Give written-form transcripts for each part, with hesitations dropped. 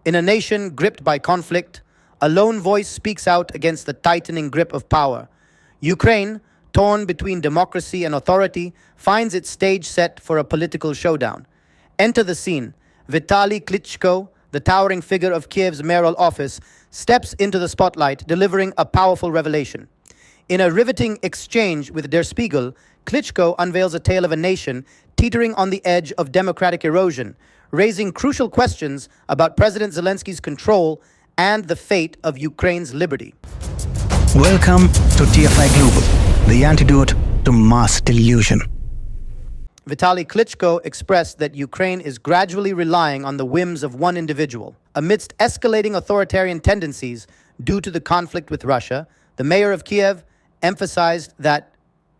In a nation gripped by conflict, a lone voice speaks out against the tightening grip of power. Ukraine, torn between democracy and authority, finds its stage set for a political showdown. Enter the scene. Vitaly Klitschko, the towering figure of Kiev's mayoral office, steps into the spotlight, delivering a powerful revelation. In a riveting exchange with Der Spiegel, Klitschko unveils a tale of a nation teetering on the edge of democratic erosion, raising crucial questions about President Zelensky's control and the fate of Ukraine's liberty. Welcome to TFIGlobal, the antidote to mass delusion. Vitaly Klitschko expressed that Ukraine is gradually relying on the whims of one individual. Amidst escalating authoritarian tendencies due to the conflict with Russia, the mayor of Kiev emphasized that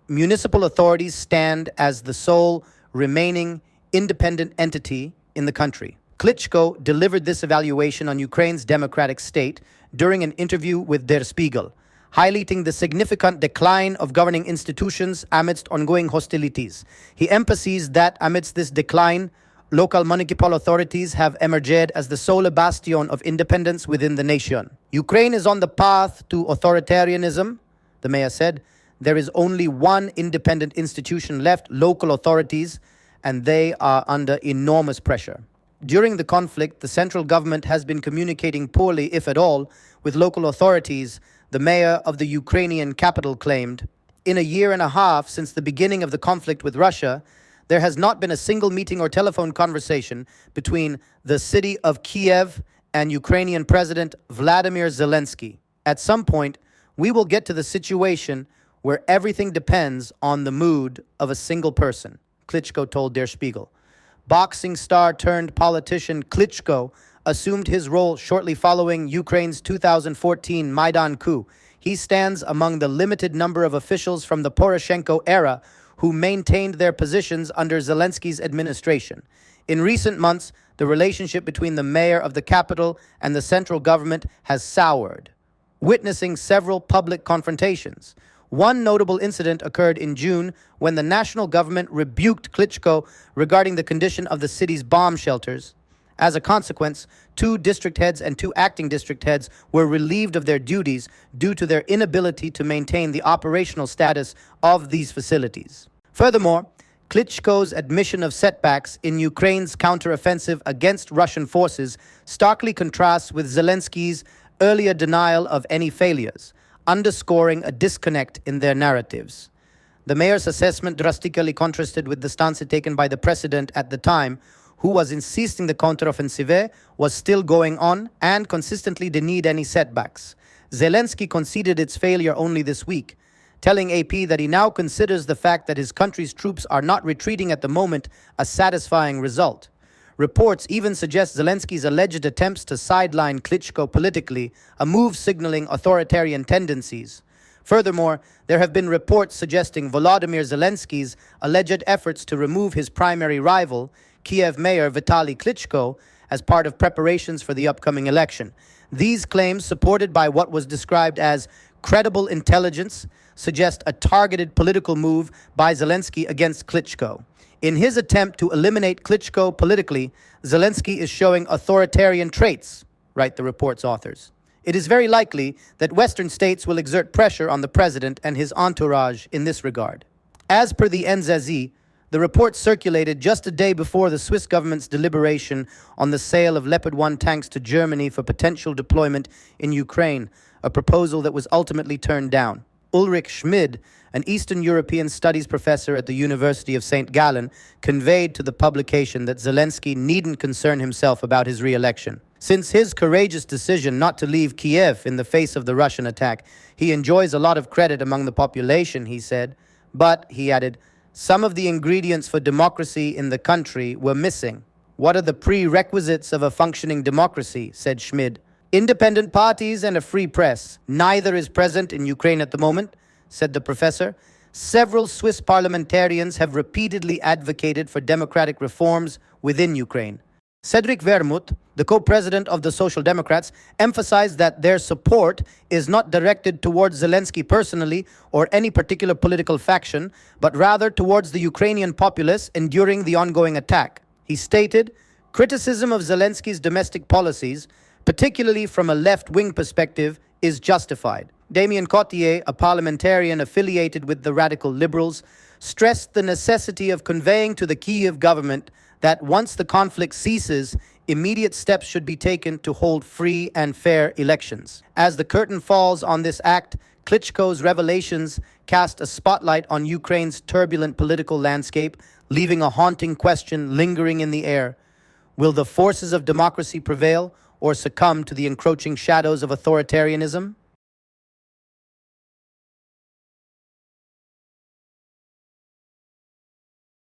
municipal authorities stand as the sole remaining independent entity in the country. Klitschko delivered this evaluation on Ukraine's democratic state during an interview with Der Spiegel, highlighting the significant decline of governing institutions amidst ongoing hostilities. He emphasized that amidst this decline, local municipal authorities have emerged as the sole bastion of independence within the nation. Ukraine is on the path to authoritarianism, the mayor said. There is only one independent institution left, local authorities, and they are under enormous pressure. During the conflict, the central government has been communicating poorly, if at all, with local authorities, the mayor of the Ukrainian capital claimed. In a year and a half since the beginning of the conflict with Russia, there has not been a single meeting or telephone conversation between the city of Kiev and Ukrainian President Vladimir Zelensky. At some point, we will get to the situation where everything depends on the mood of a single person, Klitschko told Der Spiegel. Boxing star turned politician Klitschko assumed his role shortly following Ukraine's 2014 Maidan coup. He stands among the limited number of officials from the Poroshenko era who maintained their positions under Zelensky's administration. In recent months, the relationship between the mayor of the capital and the central government has soured, witnessing several public confrontations. One notable incident occurred in June when the national government rebuked Klitschko regarding the condition of the city's bomb shelters. As a consequence, 2 district heads and 2 acting district heads were relieved of their duties due to their inability to maintain the operational status of these facilities. Furthermore, Klitschko's admission of setbacks in Ukraine's counteroffensive against Russian forces starkly contrasts with Zelensky's earlier denial of any failures, underscoring a disconnect in their narratives. The mayor's assessment drastically contrasted with the stance taken by the president at the time, who was insisting the counteroffensive was still going on and consistently denied any setbacks. Zelensky conceded its failure only this week, telling AP that he now considers the fact that his country's troops are not retreating at the moment a satisfying result. Reports even suggest Zelensky's alleged attempts to sideline Klitschko politically, a move signaling authoritarian tendencies. Furthermore, there have been reports suggesting Volodymyr Zelensky's alleged efforts to remove his primary rival, Kiev Mayor Vitaly Klitschko, as part of preparations for the upcoming election. These claims, supported by what was described as credible intelligence, suggest a targeted political move by Zelensky against Klitschko. In his attempt to eliminate Klitschko politically, Zelensky is showing authoritarian traits, write the report's authors. It is very likely that Western states will exert pressure on the president and his entourage in this regard. As per the NZZ, the report circulated just a day before the Swiss government's deliberation on the sale of Leopard 1 tanks to Germany for potential deployment in Ukraine, a proposal that was ultimately turned down. Ulrich Schmid, an Eastern European studies professor at the University of St. Gallen, conveyed to the publication that Zelensky needn't concern himself about his re-election. Since his courageous decision not to leave Kiev in the face of the Russian attack, he enjoys a lot of credit among the population, he said. But, he added, some of the ingredients for democracy in the country were missing. What are the prerequisites of a functioning democracy, said Schmid. Independent parties and a free press. Neither is present in Ukraine at the moment, said the professor. Several Swiss parliamentarians have repeatedly advocated for democratic reforms within Ukraine. Cedric Vermouth, the co-president of the Social Democrats, emphasized that their support is not directed towards Zelensky personally or any particular political faction, but rather towards the Ukrainian populace enduring the ongoing attack. He stated, Criticism of Zelensky's domestic policies, particularly from a left-wing perspective, is justified. Damien Cotier, a parliamentarian affiliated with the radical liberals, stressed the necessity of conveying to the Kiev government that once the conflict ceases, immediate steps should be taken to hold free and fair elections. As the curtain falls on this act, Klitschko's revelations cast a spotlight on Ukraine's turbulent political landscape, leaving a haunting question lingering in the air. Will the forces of democracy prevail or succumb to the encroaching shadows of authoritarianism?